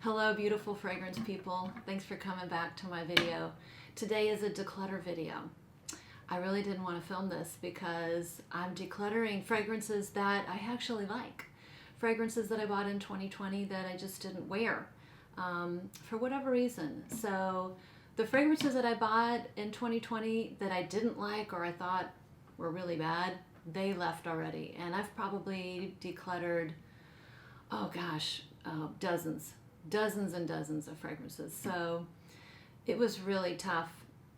Hello, beautiful fragrance people. Thanks for coming back to my video. Today is a declutter video. I really didn't want to film this because I'm decluttering fragrances that I actually like. Fragrances that I bought in 2020 that I just didn't wear for whatever reason. So the fragrances that I bought in 2020 that I didn't like or I thought were really bad, they left already. And I've probably decluttered, oh gosh, dozens and dozens of fragrances. So it was really tough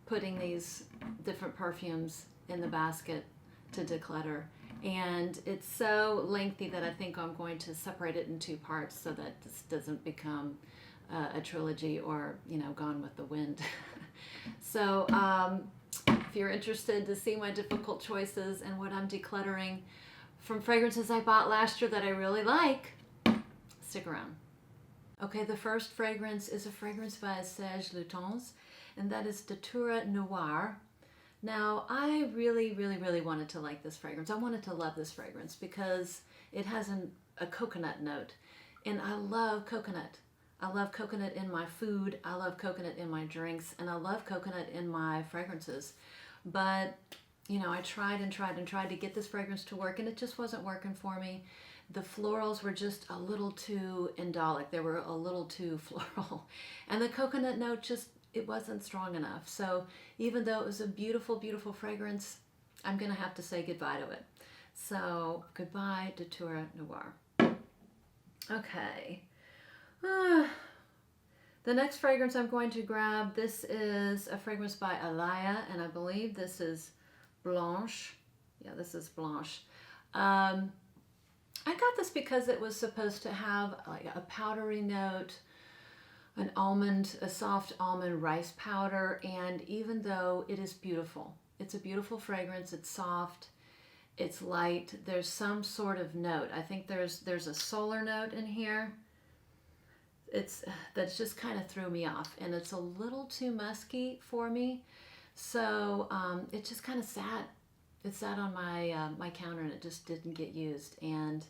putting these different perfumes in the basket to declutter. And it's so lengthy that I think I'm going to separate it in two parts so that this doesn't become a trilogy or, you know, Gone with the Wind. So if you're interested to see my difficult choices and what I'm decluttering from fragrances I bought last year that I really like, stick around. Okay, the first fragrance is a fragrance by Serge Lutens, and that is Datura Noir. Now, I really wanted to like this fragrance. I wanted to love this fragrance because it has a coconut note, and I love coconut. I love coconut in my food, I love coconut in my drinks, and I love coconut in my fragrances. But, you know, I tried to get this fragrance to work, and it just wasn't working for me. The florals were just a little too indolic. They were a little too floral. And the coconut note just, it wasn't strong enough. So even though it was a beautiful, beautiful fragrance, I'm going to have to say goodbye to it. So goodbye, Datura Noir. Okay. The next fragrance I'm going to grab, this is a fragrance by Alaia, and I believe this is Blanche. Yeah, this is Blanche. I got this because it was supposed to have like a powdery note, a soft almond rice powder, and even though it is beautiful, it's a beautiful fragrance, it's soft, it's light, there's some sort of note. I think there's a solar note in here. That's just kind of threw me off, and it's a little too musky for me, so it just kind of sat. It sat on my counter and it just didn't get used, and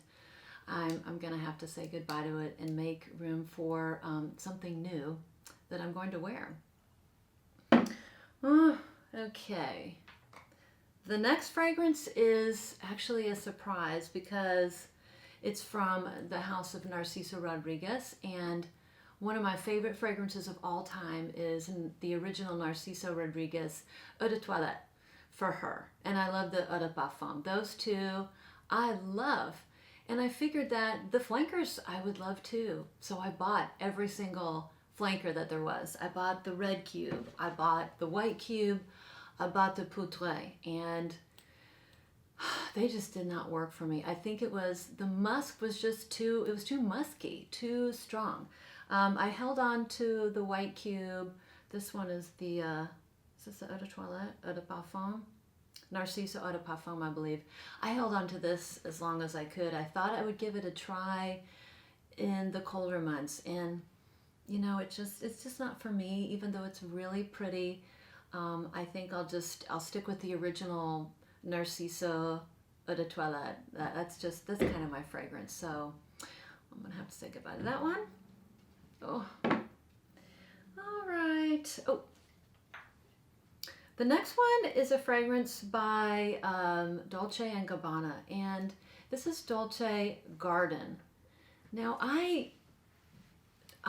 I'm gonna have to say goodbye to it and make room for something new that I'm going to wear. Okay. The next fragrance is actually a surprise because it's from the house of Narciso Rodriguez, and one of my favorite fragrances of all time is the original Narciso Rodriguez Eau de Toilette for her. And I love the Eau de Parfum. Those two I love. And I figured that the flankers I would love too. So I bought every single flanker that there was. I bought the red cube. I bought the white cube. I bought the Poudree. And they just did not work for me. I think the musk was just too musky, too strong. I held on to the white cube. This one is the, is this the Eau de Toilette, Eau de Parfum? Narciso Eau de Parfum, I believe. I held on to this as long as I could. I thought I would give it a try in the colder months, and you know, it's just not for me. Even though it's really pretty, I think I'll stick with the original Narciso Eau de Toilette. That's kind of my fragrance. So I'm gonna have to say goodbye to that one. Oh, all right. Oh. The next one is a fragrance by Dolce & Gabbana, and this is Dolce Garden. Now, I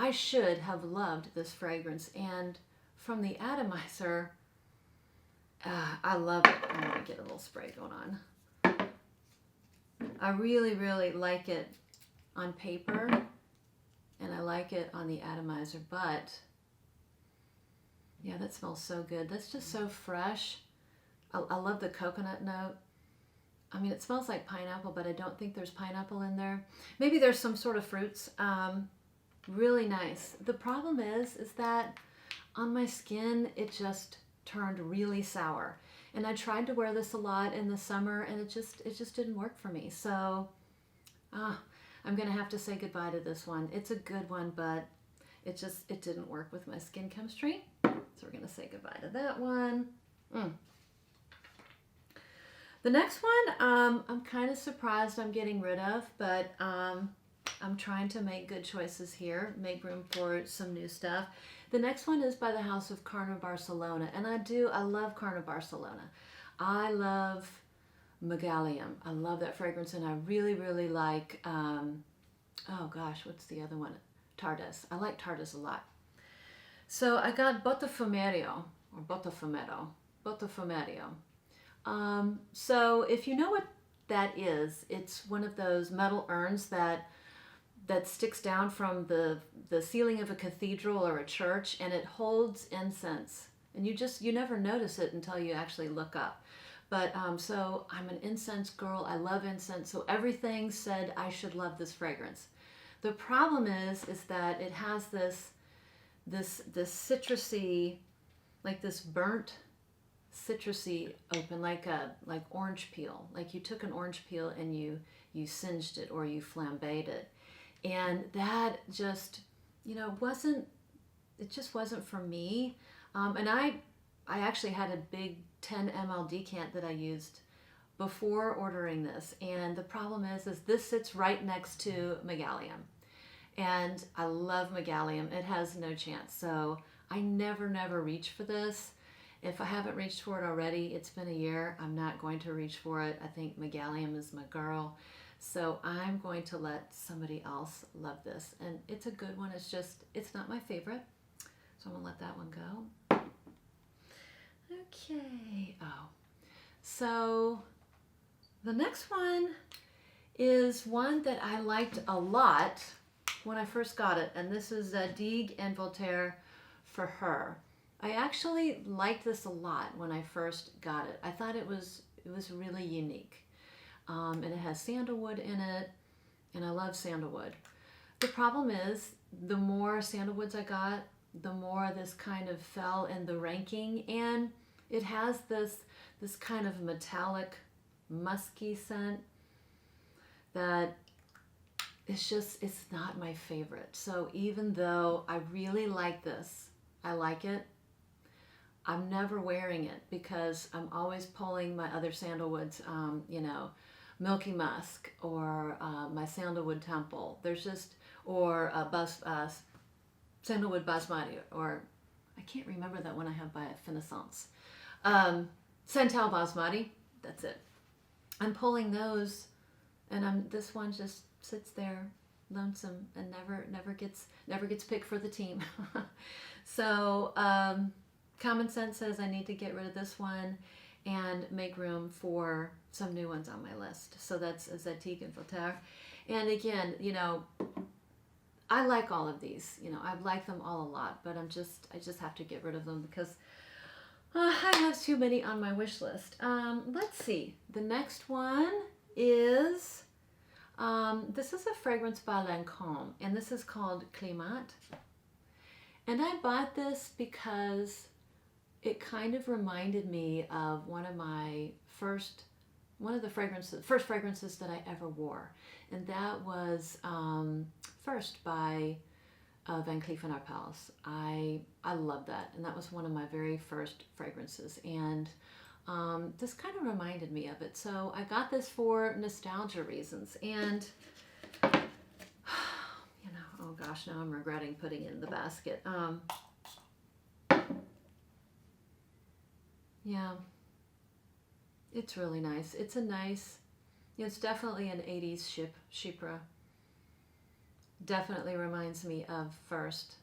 should have loved this fragrance, and from the atomizer, I love it. I'm going to get a little spray going on. I really like it on paper, and I like it on the atomizer, but yeah, that smells so good. That's just so fresh. I love the coconut note. I mean, it smells like pineapple, but I don't think there's pineapple in there. Maybe there's some sort of fruits. Really nice. The problem is that on my skin, it just turned really sour. And I tried to wear this a lot in the summer, and it just didn't work for me. So I'm gonna have to say goodbye to this one. It's a good one, but it didn't work with my skin chemistry. So we're going to say goodbye to that one. The next one, I'm kind of surprised I'm getting rid of, but I'm trying to make good choices here, make room for some new stuff. The next one is by the house of Carna Barcelona, and I love Carna Barcelona. I love Megalium. I love that fragrance, and I really, really like, oh gosh, what's the other one? Tardes. I like Tardes a lot. So I got Botafumeiro, or Botafumeiro. So if you know what that is, it's one of those metal urns that sticks down from the ceiling of a cathedral or a church, and it holds incense. And you never notice it until you actually look up. But so I'm an incense girl. I love incense. So everything said I should love this fragrance. The problem is that it has this citrusy, like this burnt citrusy open, like orange peel. Like you took an orange peel and you singed it or you flambéed it. And that just, it just wasn't for me. And I actually had a big 10 ml decant that I used before ordering this. And the problem is this sits right next to Megalium. And I love Megalium. It has no chance. So I never reach for this. If I haven't reached for it already, it's been a year. I'm not going to reach for it. I think Megalium is my girl. So I'm going to let somebody else love this. And it's a good one. It's not my favorite. So I'm going to let that one go. Okay. Oh. So the next one is one that I liked a lot when I first got it. And this is Zadig and Voltaire for Her. I actually liked this a lot when I first got it. I thought it was really unique. And it has sandalwood in it, and I love sandalwood. The problem is, the more sandalwoods I got, the more this kind of fell in the ranking, and it has this kind of metallic, musky scent that it's not my favorite. So even though I really like this, I like it, I'm never wearing it because I'm always pulling my other sandalwoods, Milky Musk or my Sandalwood Temple. There's just, or Sandalwood Basmati, or I can't remember that one I have by Finessence. Santal Basmati, that's it. I'm pulling those, and this one just sits there lonesome and never gets picked for the team. So common sense says I need to get rid of this one and make room for some new ones on my list. So that's Zadig and Voltaire. And again, I like all of these. I've liked them all a lot, but I just have to get rid of them because I have too many on my wish list. Let's see. The next one is, this is a fragrance by Lancome, and this is called Climat. And I bought this because it kind of reminded me of one of the first fragrances that I ever wore. And that was First by Van Cleef & Arpels. I love that. And that was one of my very first fragrances. And this kind of reminded me of it. So I got this for nostalgia reasons. And, oh gosh, now I'm regretting putting it in the basket. Yeah, it's really nice. It's a nice, it's definitely an 80s Chypre. Definitely reminds me of First.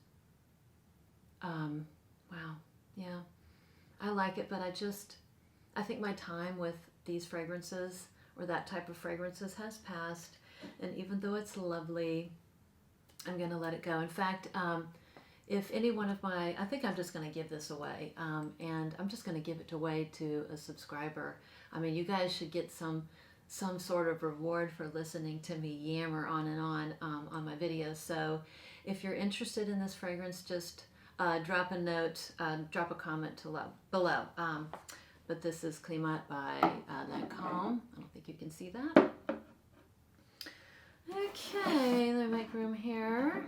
Wow, yeah. I like it, but I think my time with these fragrances, or that type of fragrances, has passed. And even though it's lovely, I'm going to let it go. In fact, if any one of I think I'm just going to give this away, and I'm just going to give it away to a subscriber. I mean, you guys should get some sort of reward for listening to me yammer on and on my videos. So if you're interested in this fragrance, just drop a note, drop a comment below. But this is Climat by Lancome. I don't think you can see that. Okay, let me make room here.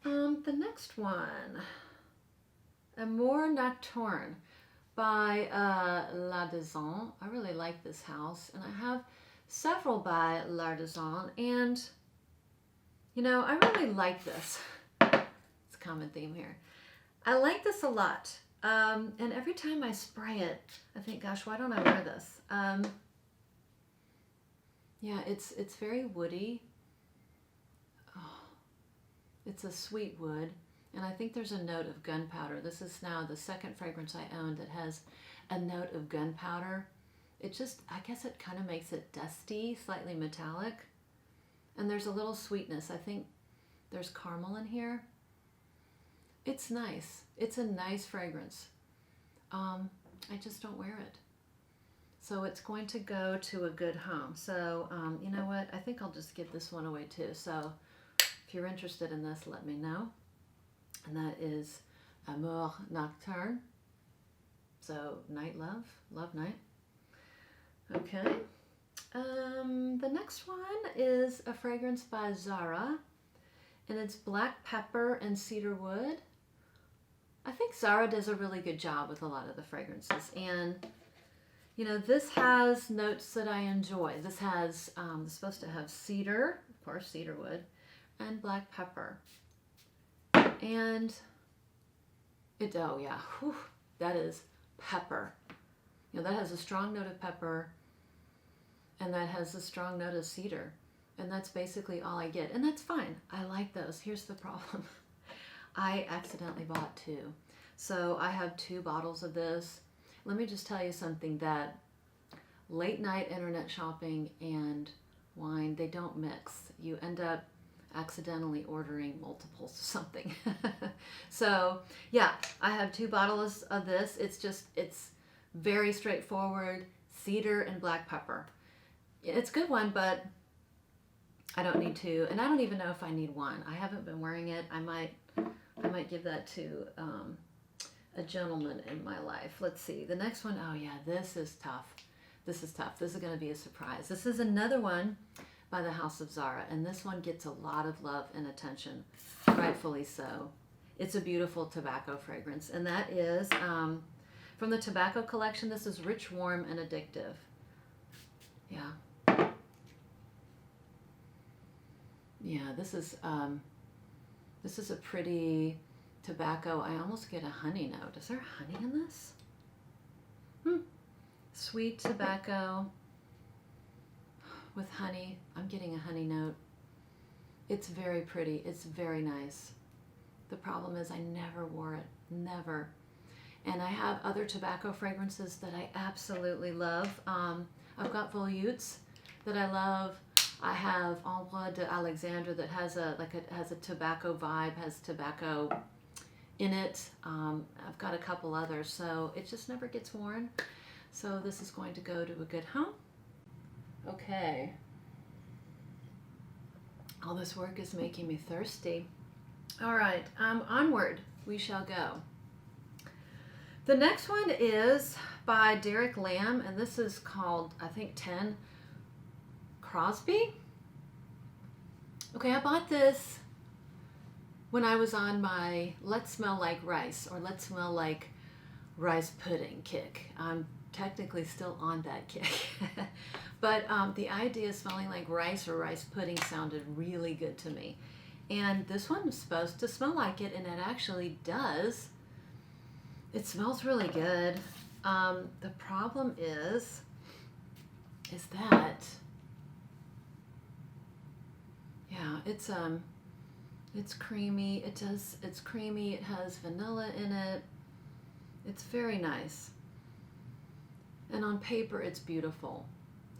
The next one, Amour Nocturne by La Daison. I really like this house, and I have several by L'Artisan, and you know, I really like this. It's a common theme here. I like this a lot. And every time I spray it, I think, gosh, why don't I wear this? Yeah, it's very woody. Oh, it's a sweet wood. And I think there's a note of gunpowder. This is now the second fragrance I own that has a note of gunpowder. It just, I guess it kind of makes it dusty, slightly metallic. And there's a little sweetness. I think there's caramel in here. It's nice. It's a nice fragrance. I just don't wear it. So it's going to go to a good home. So you know what? I think I'll just give this one away too. So if you're interested in this, let me know. And that is Amour Nocturne. So night love, love night. Okay. The next one is a fragrance by Zara, and it's black pepper and cedarwood. I think Zara does a really good job with a lot of the fragrances, and you know, this has notes that I enjoy. This has, it's supposed to have cedar, of course, cedarwood, and black pepper. And it, oh yeah, whew, that is pepper. You know, that has a strong note of pepper, and that has a strong note of cedar. And that's basically all I get. And that's fine. I like those. Here's the problem. I accidentally bought two. So I have 2 bottles of this. Let me just tell you something, that late night internet shopping and wine, they don't mix. You end up accidentally ordering multiples of something. So yeah, I have 2 bottles of this. It's very straightforward, cedar and black pepper. It's a good one, but I don't need 2, and I don't even know if I need 1. I haven't been wearing it. I might give that to a gentleman in my life. Let's see. The next one, oh yeah, this is tough. This is tough. This is going to be a surprise. This is another one by the House of Zara, and this one gets a lot of love and attention, rightfully so. It's a beautiful tobacco fragrance, and that is from the tobacco collection. This is Rich, Warm, and Addictive. Yeah. Yeah, this is a pretty tobacco. I almost get a honey note. Is there honey in this? Sweet tobacco with honey. I'm getting a honey note. It's very pretty. It's very nice. The problem is I never wore it. Never. And I have other tobacco fragrances that I absolutely love. I've got Volutes that I love. I have Ambre de Alexandre that has a tobacco vibe, has tobacco in it. I've got a couple others, so it just never gets worn. So this is going to go to a good home. Okay. All this work is making me thirsty. All right, onward we shall go. The next one is by Derek Lam, and this is called, I think, 10 Crosby. Okay, I bought this when I was on my Let's Smell Like Rice or Let's Smell Like Rice Pudding kick. I'm technically still on that kick. But the idea of smelling like rice or rice pudding sounded really good to me. And this one was supposed to smell like it, and it actually does. It smells really good. The problem is that, yeah, it's creamy. It's creamy. It has vanilla in it. It's very nice. And on paper, it's beautiful.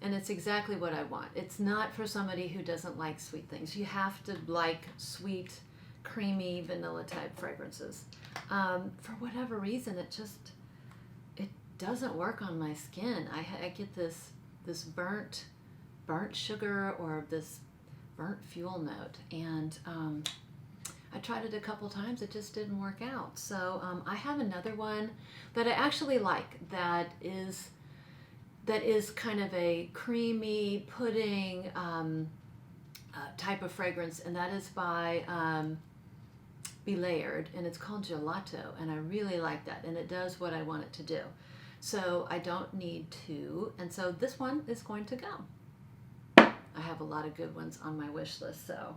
And it's exactly what I want. It's not for somebody who doesn't like sweet things. You have to like sweet, creamy, vanilla type fragrances. For whatever reason, it doesn't work on my skin. I get this burnt sugar or this burnt fuel note, and I tried it a couple times. It just didn't work out. So I have another one that I actually like that is kind of a creamy pudding type of fragrance, and that is by Be Layered, and it's called Gelato, and I really like that, and it does what I want it to do. So I don't need to, and so this one is going to go. I have a lot of good ones on my wish list. So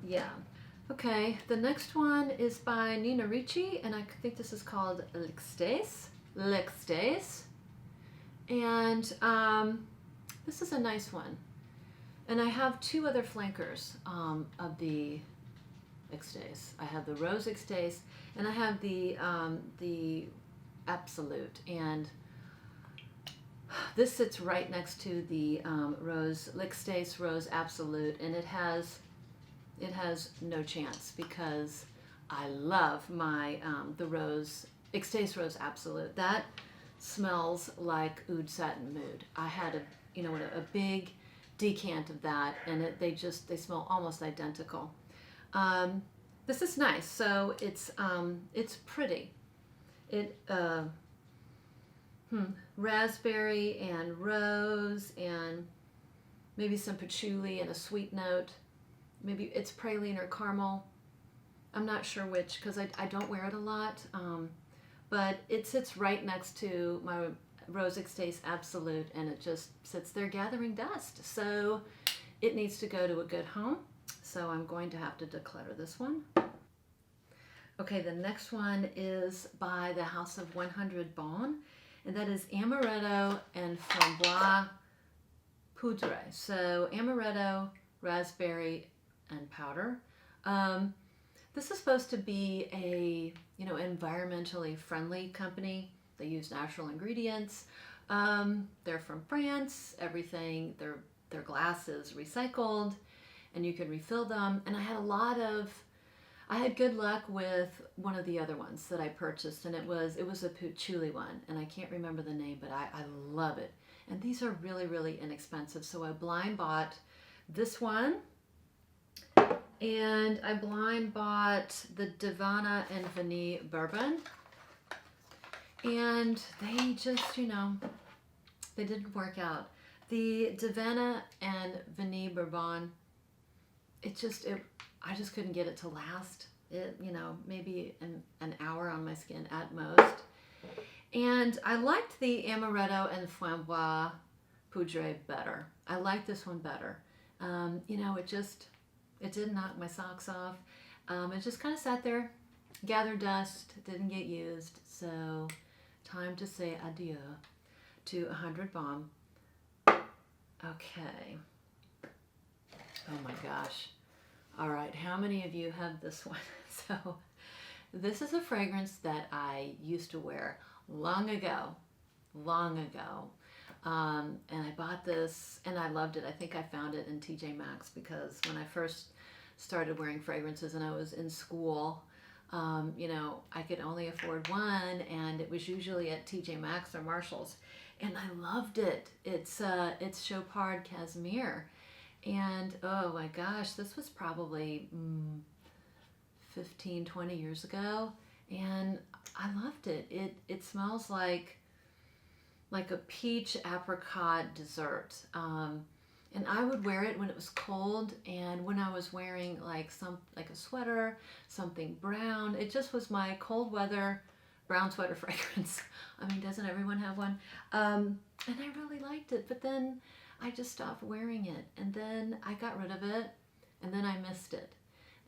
yeah. Okay, the next one is by Nina Ricci, and I think this is called L'Extase. And this is a nice one. And I have two other flankers of the Extase. I have the Rose Extase, and I have the Absolute. And this sits right next to the L'Extase Rose Absolute, and it has no chance because I love my the Rose Extase Rose Absolute. That smells like Oud Satin Mood. I had a big decant of that, and they smell almost identical. This is nice. So it's pretty. It raspberry and rose and maybe some patchouli and a sweet note. Maybe it's praline or caramel. I'm not sure which because I don't wear it a lot. But it sits right next to my Rose Extase Absolute, and it just sits there gathering dust. So it needs to go to a good home. So I'm going to have to declutter this one. Okay, the next one is by the House of 100 Bon, and that is Amaretto and Framboise Poudree. So Amaretto, raspberry, and powder. This is supposed to be a environmentally friendly company. They use natural ingredients. They're from France. Everything, their glass is recycled, and you can refill them. And I had good luck with one of the other ones that I purchased, and it was a patchouli one, and I can't remember the name, but I love it. And these are really, really inexpensive. So I blind bought this one, and I blind bought the Davana and Vanille Bourbon, and they just, they didn't work out. The Davana and Vanille Bourbon, I just couldn't get it to last. Maybe an hour on my skin at most. And I liked the Amaretto and Framboise Poudree better. I liked this one better. It didn't knock my socks off. It just kind of sat there, gathered dust, didn't get used. So time to say adieu to 100 Bon. Okay. Oh my gosh. All right, how many of you have this one? So this is a fragrance that I used to wear long ago. And I bought this and I loved it. I think I found it in TJ Maxx because when I first started wearing fragrances and I was in school, I could only afford one, and it was usually at TJ Maxx or Marshall's, and I loved it. It's Chopard Cashmere. And oh my gosh, this was probably 15, 20 years ago, and I loved it. It smells like a peach apricot dessert. And I would wear it when it was cold, and when I was wearing like a sweater, something brown. It just was my cold weather brown sweater fragrance. I mean, doesn't everyone have one? And I really liked it, but then I just stopped wearing it, and then I got rid of it, and then I missed it,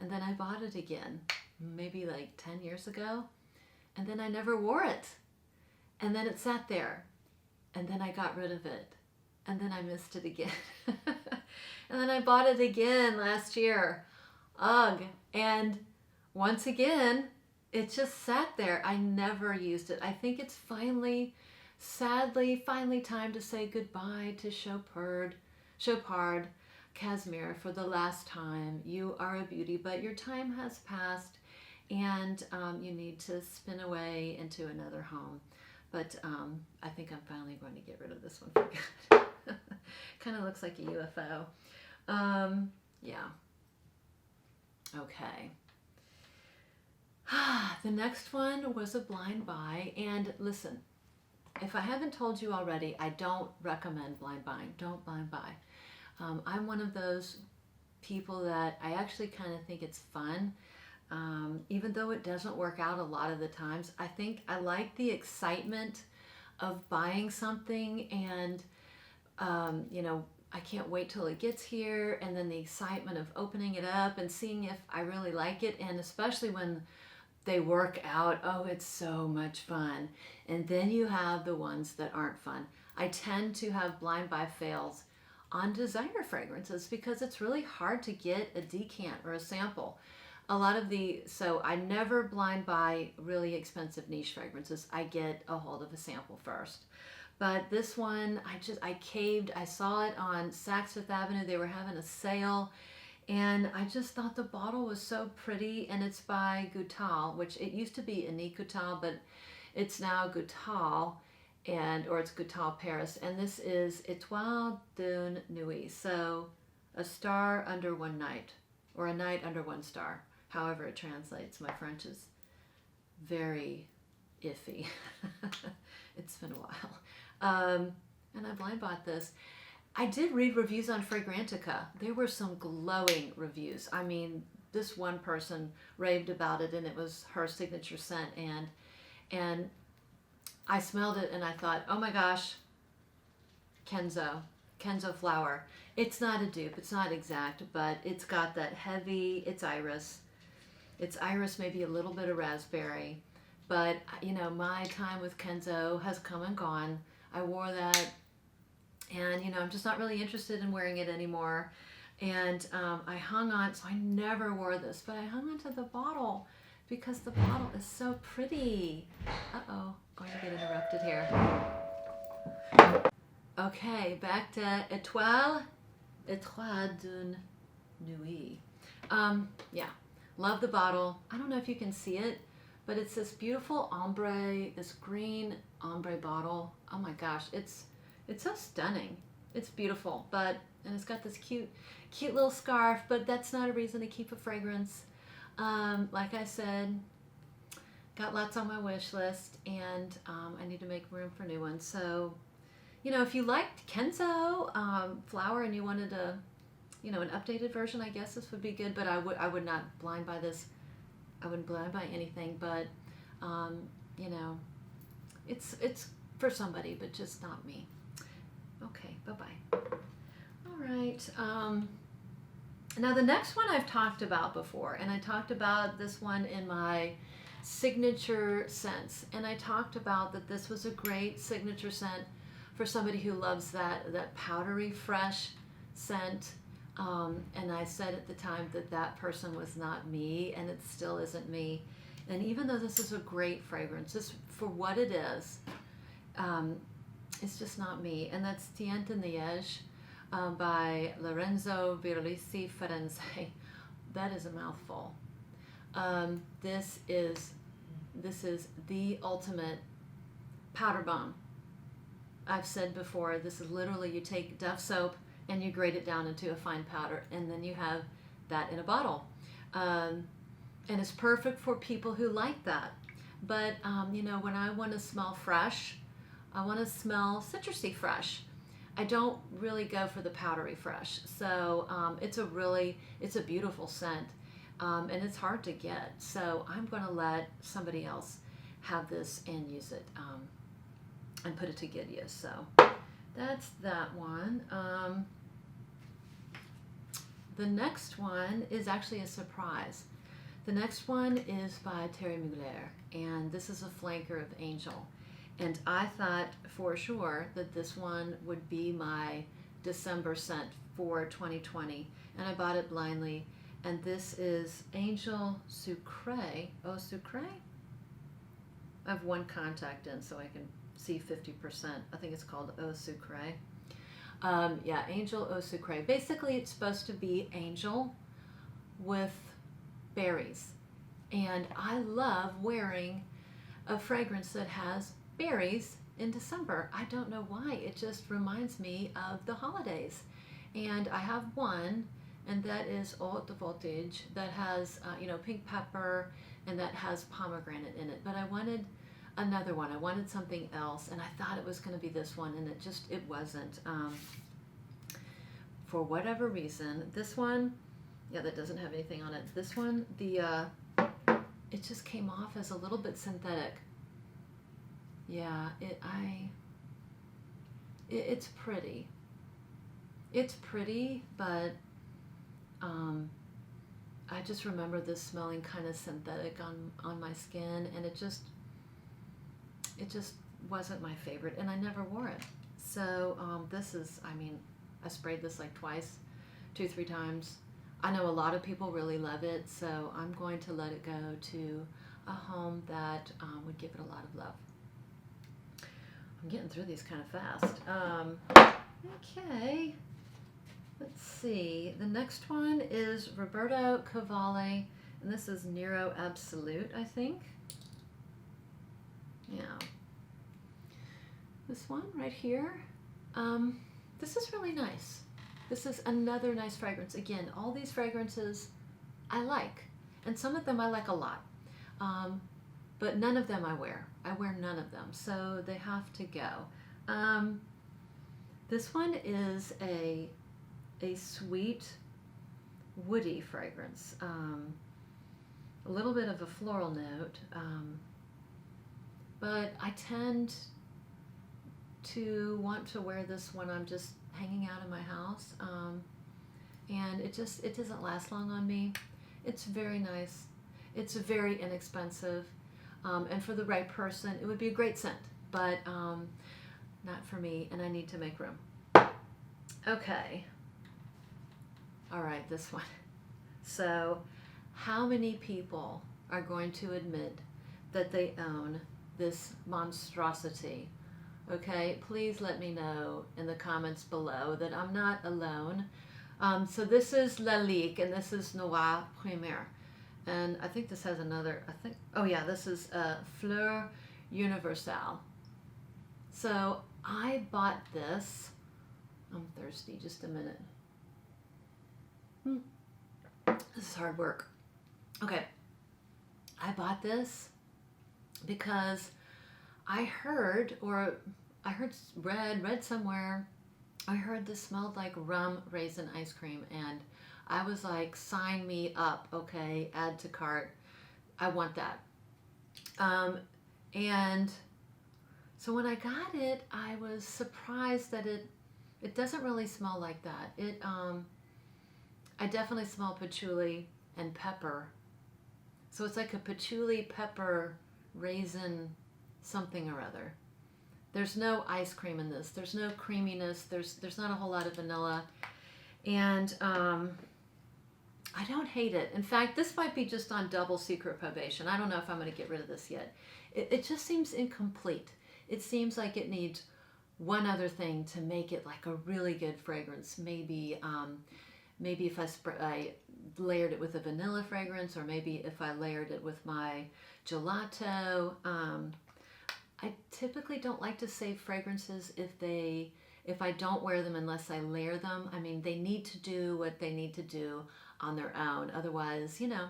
and then I bought it again, maybe like 10 years ago, and then I never wore it, and then it sat there, and then I got rid of it, and then I missed it again, and then I bought it again last year, ugh, and once again, it just sat there. I never used it. I think it's sadly time to say goodbye to Chopard Cashmere for the last time. You are a beauty, but your time has passed, and you need to spin away into another home. But I think I'm finally going to get rid of this one for good. Kind of looks like a UFO. Yeah. Okay. The next one was a blind buy, and listen, if I haven't told you already, I don't recommend blind buying. Don't blind buy. I'm one of those people that I actually kind of think it's fun, even though it doesn't work out a lot of the times. I think I like the excitement of buying something and I can't wait till it gets here, and then the excitement of opening it up and seeing if I really like it, and especially when they work out, oh, it's so much fun. And then you have the ones that aren't fun. I tend to have blind buy fails on designer fragrances because it's really hard to get a decant or a sample. So I never blind buy really expensive niche fragrances. I get a hold of a sample first. But this one, I caved. I saw it on Saks Fifth Avenue. They were having a sale, and I just thought the bottle was so pretty. And it's by Goutal, which it used to be Unique Goutal, but it's now Goutal, or it's Goutal Paris. And this is Étoile d'une Nuit, so a star under one night, or a night under one star, however it translates. My French is very iffy. It's been a while. And I blind bought this. I did read reviews on Fragrantica. There were some glowing reviews. I mean, this one person raved about it, and it was her signature scent, and I smelled it and I thought, oh my gosh, Kenzo flower. It's not a dupe, it's not exact, but it's got that heavy, it's iris, maybe a little bit of raspberry. But you know, my time with Kenzo has come and gone. I wore that, and you know, I'm just not really interested in wearing it anymore. And I hung on, so I never wore this, but I hung onto the bottle because the bottle is so pretty. Uh-oh, going to get interrupted here. Okay, back to Étoile d'une Nuit. Yeah, love the bottle. I don't know if you can see it, but it's this beautiful ombre, this green ombre bottle. Oh my gosh, it's so stunning. It's beautiful, and it's got this cute little scarf, but that's not a reason to keep a fragrance. Like I said, got lots on my wish list, and I need to make room for new ones. So, you know, if you liked Kenzo flower and you wanted an updated version, I guess this would be good. But I would not blind buy this. I wouldn't blind buy anything. But you know, it's for somebody, but just not me. Okay, bye-bye. All right. Now the next one I've talked about before, and I talked about this one in my signature scents, and I talked about that this was a great signature scent for somebody who loves that powdery fresh scent, and I said at the time that person was not me, and it still isn't me. And even though this is a great fragrance, this, for what it is, it's just not me. And that's Tienta Niche by Lorenzo Virlisi Firenze. That is a mouthful. This is the ultimate powder bomb. I've said before, this is literally, you take Dove soap and you grate it down into a fine powder, and then you have that in a bottle. And it's perfect for people who like that. But you know, when I want to smell fresh, I want to smell citrusy fresh. I don't really go for the powdery fresh. So it's a beautiful scent, and it's hard to get. So I'm going to let somebody else have this and use it and put it to good use. So that's that one. The next one is actually a surprise. The next one is by Thierry Mugler, and this is a flanker of Angel. And I thought for sure that this one would be my December scent for 2020, and I bought it blindly. And this is Angel Sucré. Eau Sucré? I have one contact in, so I can see 50%. I think it's called Eau Sucré. Yeah, Angel Eau Sucré. Basically, it's supposed to be angel with berries. And I love wearing a fragrance that has berries in December. I don't know why. It just reminds me of the holidays. And I have one, and that is Haute Voltage, that has pink pepper, and that has pomegranate in it. But I wanted another one. I wanted something else, and I thought it was going to be this one, and it wasn't. For whatever reason, this one, yeah, that doesn't have anything on it. This one, it just came off as a little bit synthetic. Yeah, it's pretty. It's pretty, but I just remember this smelling kind of synthetic on my skin, and it just wasn't my favorite, and I never wore it. So this is, I mean, I sprayed this like twice, 2-3 times. I know a lot of people really love it, so I'm going to let it go to a home that would give it a lot of love. I'm getting through these kind of fast. Okay, let's see. The next one is Roberto Cavalli, and this is Nero Absolute, I think. Yeah. This one right here. This is really nice. This is another nice fragrance. Again, all these fragrances I like, and some of them I like a lot, but none of them I wear. I wear none of them, so they have to go. This one is a sweet, woody fragrance. A little bit of a floral note, but I tend to want to wear this when I'm just hanging out in my house, and it doesn't last long on me. It's very nice. It's very inexpensive, and for the right person it would be a great scent, but not for me, and I need to make room. Okay, all right, this one. So how many people are going to admit that they own this monstrosity? Okay, please let me know in the comments below that I'm not alone. So this is Lalique, and this is Noir Primaire. And I think this has another, oh yeah, this is Fleur Universelle. So I bought this. I'm thirsty, just a minute. This is hard work. Okay, I bought this because I read somewhere, I heard this smelled like rum raisin ice cream, and I was like, sign me up, okay, add to cart, I want that. And so when I got it, I was surprised that it doesn't really smell like that. I definitely smell patchouli and pepper. So it's like a patchouli, pepper, raisin, something or other. There's no ice cream in this. There's no creaminess. There's not a whole lot of vanilla. And I don't hate it. In fact, this might be just on double secret probation. I don't know if I'm going to get rid of this yet. It just seems incomplete. It seems like it needs one other thing to make it like a really good fragrance. Maybe if I layered it with a vanilla fragrance, or maybe if I layered it with my gelato. I typically don't like to save fragrances if I don't wear them unless I layer them. I mean, they need to do what they need to do on their own. Otherwise, you know,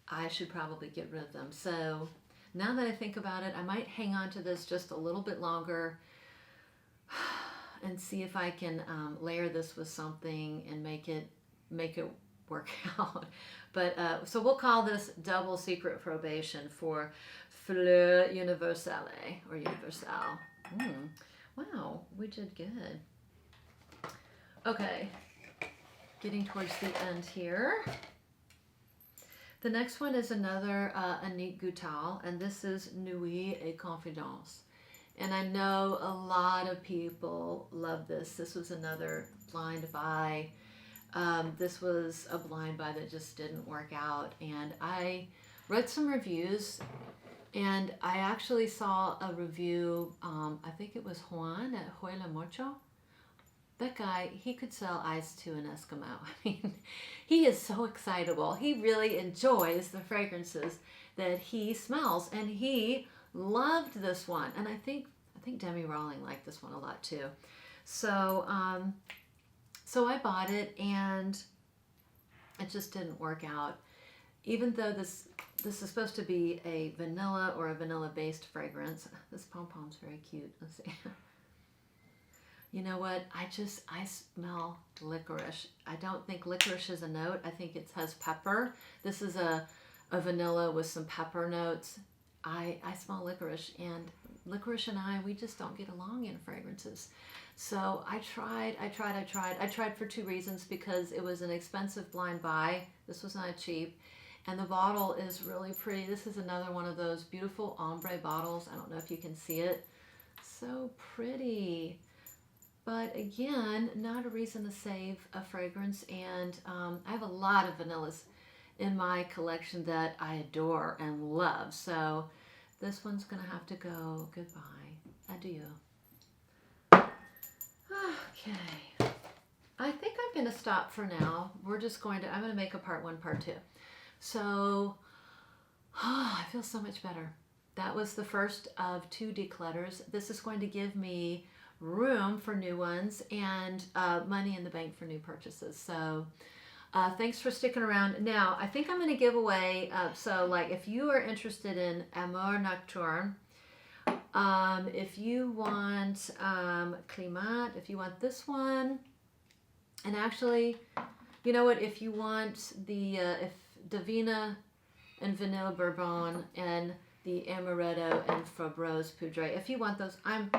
I should probably get rid of them. So now that I think about it, I might hang on to this just a little bit longer and see if I can layer this with something and make it work out. But so we'll call this double secret probation for Fleur Universelle or Universelle. Wow, we did good. Okay, getting towards the end here. The next one is another Annick Goutal, and this is Nuit et Confidence. And I know a lot of people love this. This was another blind buy. This was a blind buy that just didn't work out. And I read some reviews, and I actually saw a review, I think it was Juan at Huela Mocho. That guy, he could sell ice to an Eskimo. I mean, he is so excitable. He really enjoys the fragrances that he smells, and he loved this one. And I think Demi Rawling liked this one a lot too. So so I bought it, and it just didn't work out. Even though this is supposed to be a vanilla or a vanilla based fragrance. This pom-pom's very cute. Let's see. You know what? I smell licorice. I don't think licorice is a note. I think it has pepper. This is a vanilla with some pepper notes. I smell licorice, and licorice and I, we just don't get along in fragrances. So I tried for two reasons, because it was an expensive blind buy. This was not cheap. And the bottle is really pretty. This is another one of those beautiful ombre bottles. I don't know if you can see it. So pretty. But again, not a reason to save a fragrance. And I have a lot of vanillas in my collection that I adore and love. So this one's going to have to go. Goodbye. Adieu. Okay. I think I'm going to stop for now. I'm going to make a part 1, part 2. So, I feel so much better. That was the first of 2 declutters. This is going to give me room for new ones and money in the bank for new purchases. So, thanks for sticking around. Now, I think I'm going to give away, so like if you are interested in Amour Nocturne, if you want Climat, if you want this one, and actually, you know what, if you want the, if Davana and Vanille Bourbon and the Amaretto and Framboise Poudree, if you want those, I'm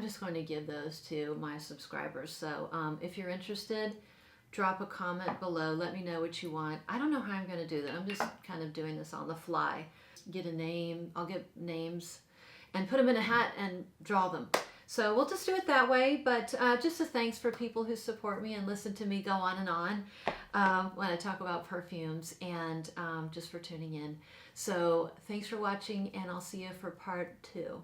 just going to give those to my subscribers. So if you're interested, drop a comment below. Let me know what you want. I don't know how I'm going to do that. I'm just kind of doing this on the fly. Get a name. I'll get names and put them in a hat and draw them. So we'll just do it that way. But just a thanks for people who support me and listen to me go on and on when I talk about perfumes, and just for tuning in. So thanks for watching, and I'll see you for part 2.